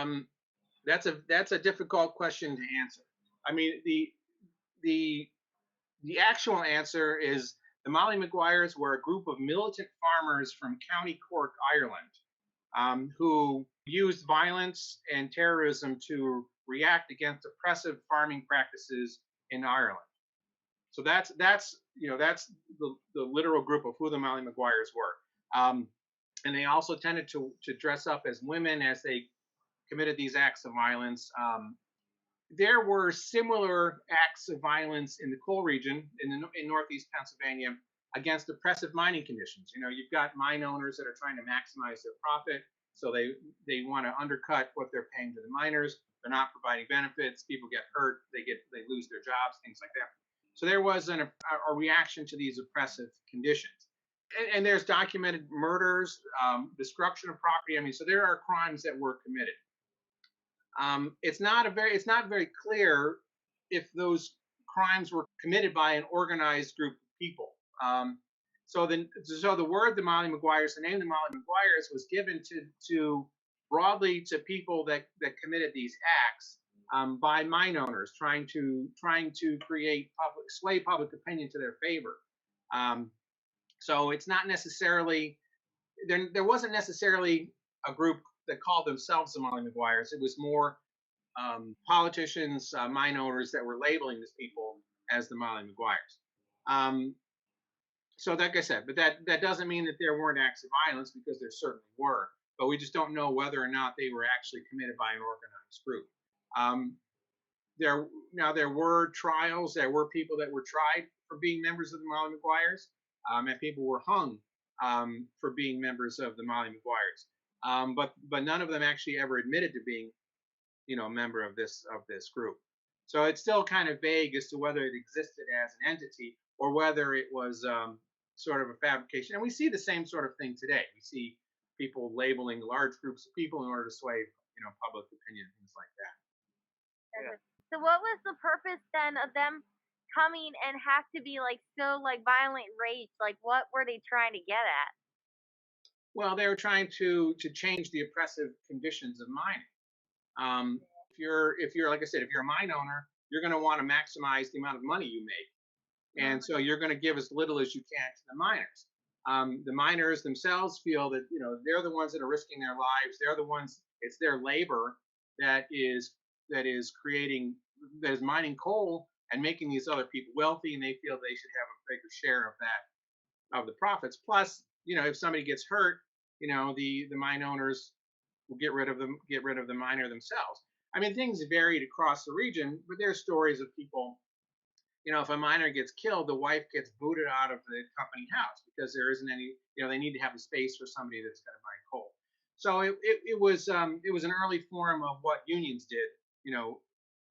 Um, that's a difficult question to answer. I mean, the the actual answer is the Molly Maguires were a group of militant farmers from County Cork, Ireland, who used violence and terrorism to react against oppressive farming practices in Ireland. So that's the literal group of who the Molly Maguires were. And they also tended to dress up as women as they committed these acts of violence. There were similar acts of violence in the coal region in northeast Pennsylvania against oppressive mining conditions. You know, you've got mine owners that are trying to maximize their profit, so they want to undercut what they're paying to the miners. They're not providing benefits. People get hurt. They lose their jobs, things like that. So there was a reaction to these oppressive conditions. And there's documented murders, destruction of property. I mean, so there are crimes that were committed. It's not very clear if those crimes were committed by an organized group of people. So the word the Molly Maguires, the name the Molly Maguires, was given to broadly to people that committed these acts by mine owners trying to sway public opinion to their favor. So it's not necessarily there wasn't necessarily a group that called themselves the Molly Maguires. It was more politicians, mine owners that were labeling these people as the Molly Maguires. So like I said, but that doesn't mean that there weren't acts of violence, because there certainly were, but we just don't know whether or not they were actually committed by an organized group. There were trials. There were people that were tried for being members of the Molly Maguires, and people were hung for being members of the Molly Maguires. But none of them actually ever admitted to being, a member of this group. So it's still kind of vague as to whether it existed as an entity or whether it was sort of a fabrication. And we see the same sort of thing today. We see people labeling large groups of people in order to sway, public opinion, things like that. Yeah. So what was the purpose then of them coming and have to be so violent rage? Like, what were they trying to get at? Well, they were trying to change the oppressive conditions of mining. If you're like I said, if you're a mine owner, you're going to want to maximize the amount of money you make, and so you're going to give as little as you can to the miners. The miners themselves feel that they're the ones that are risking their lives. They're the ones. It's their labor that is mining coal and making these other people wealthy, and they feel they should have a bigger share of the profits. Plus, if somebody gets hurt, the mine owners will get rid of the miner themselves. I mean, things varied across the region, but there's stories of people. If a miner gets killed, the wife gets booted out of the company house because there isn't any. They need to have a space for somebody that's going to mine coal. So it was an early form of what unions did,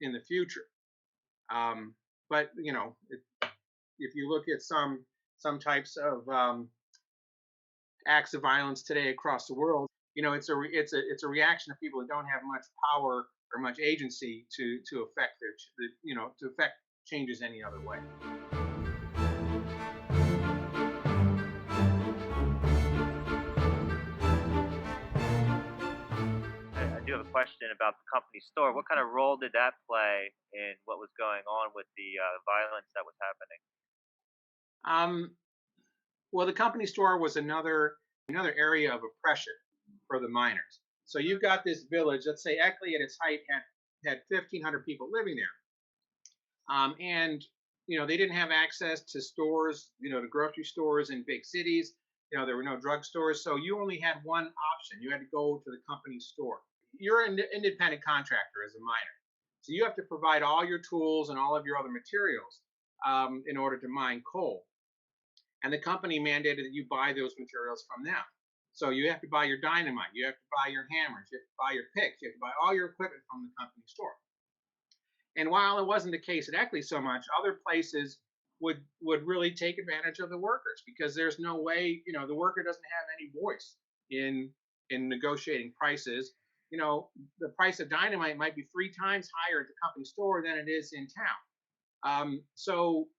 in the future. But if you look at some types of acts of violence today across the world, it's a reaction of people that don't have much power or much agency to affect to affect changes any other way. I do have a question about the company store. What kind of role did that play in what was going on with the violence that was happening? Well, the company store was another area of oppression for the miners. So you've got this village. Let's say Eckley at its height had 1,500 people living there, and they didn't have access to stores, to grocery stores in big cities. There were no drugstores, so you only had one option. You had to go to the company store. You're an independent contractor as a miner, so you have to provide all your tools and all of your other materials in order to mine coal. And the company mandated that you buy those materials from them. So you have to buy your dynamite, you have to buy your hammers, you have to buy your picks, you have to buy all your equipment from the company store. And while it wasn't the case at Eckley so much, other places would really take advantage of the workers, because there's no way, the worker doesn't have any voice in negotiating prices. The price of dynamite might be 3 times higher at the company store than it is in town. So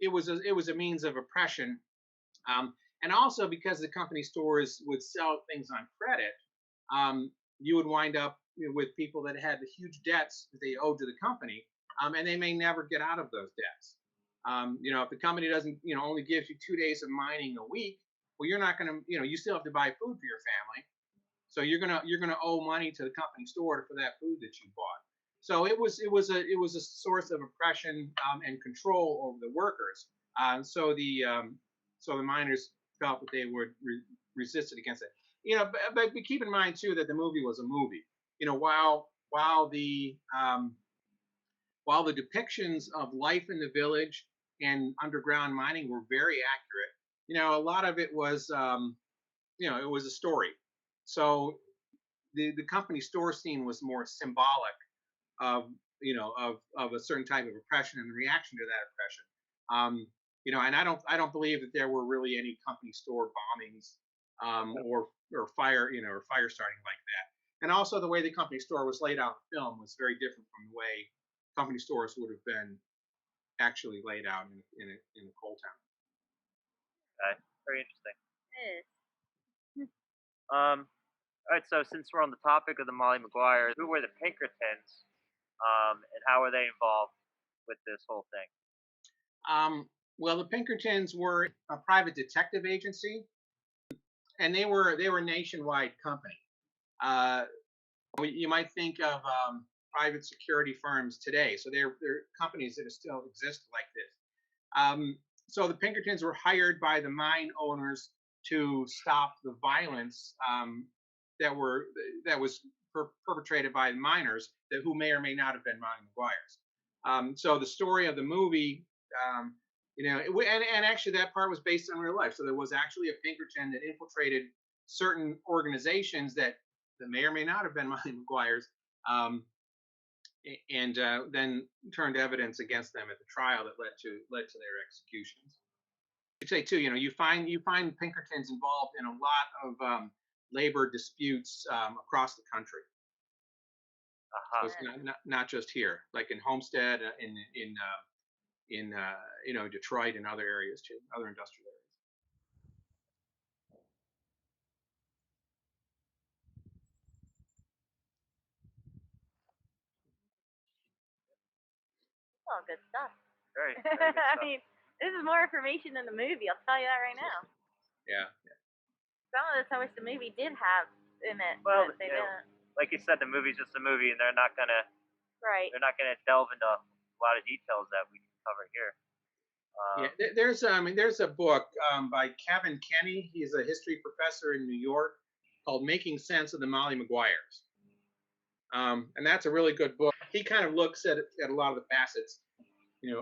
it was a means of oppression, and also because the company stores would sell things on credit. you would wind up with people that had the huge debts that they owed to the company, and they may never get out of those debts. If the company doesn't, only gives you 2 days of mining a week, well, you're not going to, you still have to buy food for your family, so you're gonna owe money to the company store for that food that you bought. So it was a source of oppression and control over the workers. So the miners felt that they would resist it against it. But keep in mind too that the movie was a movie. While the depictions of life in the village and underground mining were very accurate, a lot of it was it was a story. So the company store scene was more symbolic of of a certain type of oppression and the reaction to that oppression. And I don't believe that there were really any company store bombings or fire starting like that. And also the way the company store was laid out in the film was very different from the way company stores would have been actually laid out in a coal town. Okay, very interesting. Yes. All right, so since we're on the topic of the Molly Maguires, who were the Pinkertons, and how are they involved with this whole thing? Well, the Pinkertons were a private detective agency, and they were a nationwide company. You might think of private security firms today. So they're companies that still exist like this. So the Pinkertons were hired by the mine owners to stop the violence that was perpetrated by miners who may or may not have been Molly Maguires. So the story of the movie, and actually that part was based on real life. So there was actually a Pinkerton that infiltrated certain organizations that may or may not have been Molly Maguires, and then turned evidence against them at the trial that led to their executions. I'd say too, you find Pinkertons involved in a lot of labor disputes across the country. So it's not just here, like in Homestead, in Detroit and other areas too, other industrial areas. All good stuff. Very, very good stuff. I mean, this is more information than the movie. I'll tell you that right now. Yeah. Some of this I wish the movie did have in it. Well, but they didn't. like you said, the movie's just a movie, and they're not gonna delve into a lot of details that we can cover here. There's a book by Kevin Kenny. He's a history professor in New York called "Making Sense of the Molly Maguires," and that's a really good book. He kind of looks at a lot of the facets,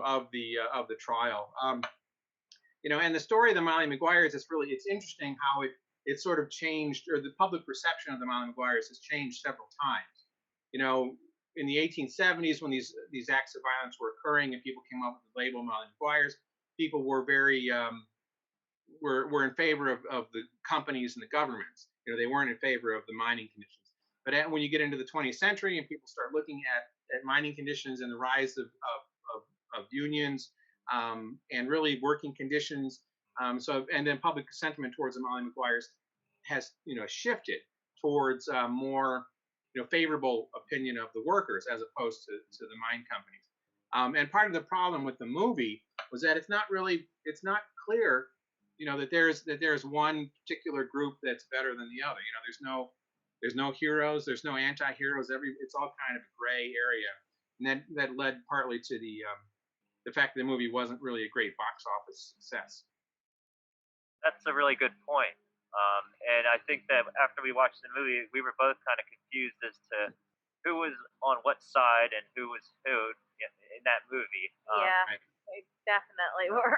of the trial. And the story of the Molly Maguires it's interesting how it sort of changed, or the public perception of the Molly Maguires has changed several times. In the 1870s, when these acts of violence were occurring and people came up with the label Molly Maguires, people were very were in favor of the companies and the governments. They weren't in favor of the mining conditions. But when you get into the 20th century and people start looking at mining conditions and the rise of unions and really working conditions, and then public sentiment towards the Molly Maguires has shifted towards more favorable opinion of the workers as opposed to the mine companies. And part of the problem with the movie was that it's not clear that there's one particular group that's better than the other. There's no heroes, there's no anti-heroes. It's all kind of a gray area, and that led partly to the fact that the movie wasn't really a great box office success. That's a really good point. And I think that after we watched the movie, we were both kind of confused as to who was on what side and who was who in that movie. Yeah, right. They definitely were.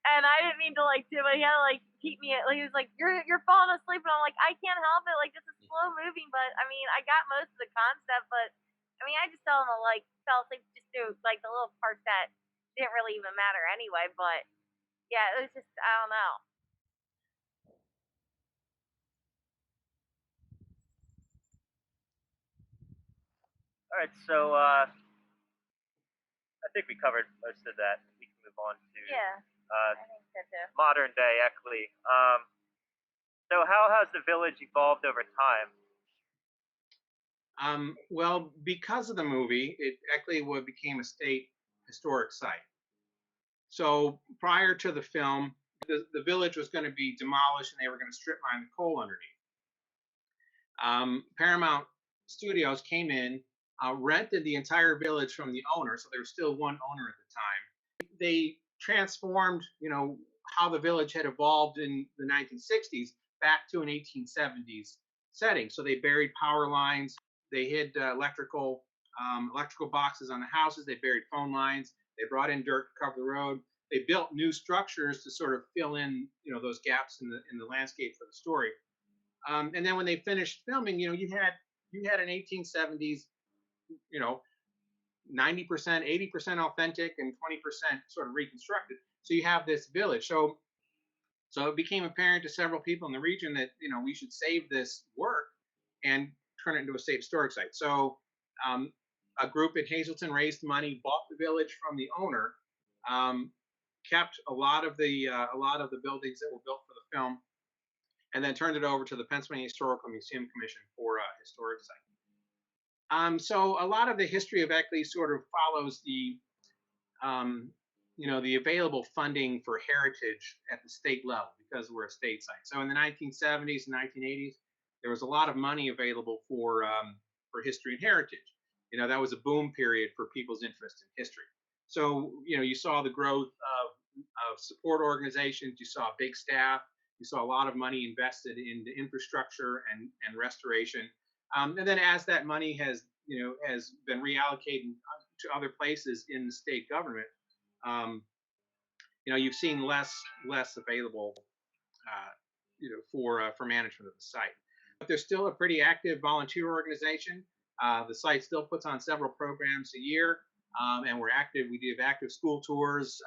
And I didn't mean to do it. He had to keep me. He was like, "You're falling asleep," and I'm like, "I can't help it. This is slow moving." But I mean, I got most of the concept. But I mean, I just fell asleep just to the little parts that didn't really even matter anyway. But yeah, it was just I don't know. All right, so I think we covered most of that. We can move on to I think so too. modern day Eckley. So how has the village evolved over time? Well, because of the movie, Eckley became a state historic site. So prior to the film, the village was going to be demolished and they were going to strip mine the coal underneath. Paramount Studios came in, rented the entire village from the owner, so there was still one owner at the time. They transformed, how the village had evolved in the 1960s back to an 1870s setting. So they buried power lines, they hid electrical boxes on the houses, they buried phone lines, they brought in dirt to cover the road. They built new structures to sort of fill in, those gaps in the landscape for the story. And then when they finished filming, you had an 1870s, 90%, 80% authentic, and 20% sort of reconstructed. So you have this village. So it became apparent to several people in the region that we should save this work and turn it into a state historic site. So a group in Hazleton raised money, bought the village from the owner, kept a lot of the buildings that were built for the film, and then turned it over to the Pennsylvania Historical Museum Commission for a historic site. So a lot of the history of Eckley sort of follows the available funding for heritage at the state level because we're a state site. So in the 1970s and 1980s, there was a lot of money available for history and heritage. That was a boom period for people's interest in history. So you saw the growth of support organizations. You saw a big staff. You saw a lot of money invested into infrastructure and restoration. And then as that money has been reallocated to other places in the state government, you've seen less available, for management of the site. But there's still a pretty active volunteer organization. The site still puts on several programs a year, and we're active. We do have active school tours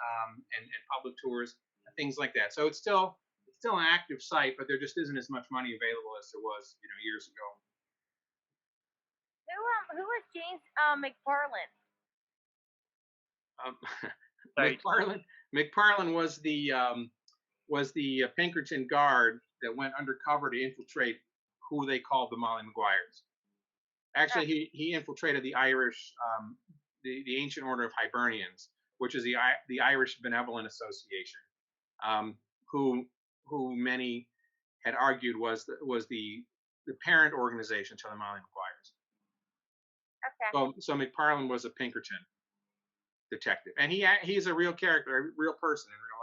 and public tours, things like that. So it's still an active site, but there just isn't as much money available as there was, years ago. Who was James McParland? McParland was the Pinkerton guard that went undercover to infiltrate who they called the Molly Maguires. Actually, he infiltrated the Irish, the Ancient Order of Hibernians, which is the Irish Benevolent Association, who many had argued was the parent organization to the Molly Maguires. Okay. So McParland was a Pinkerton detective, and he's a real character, a real person in real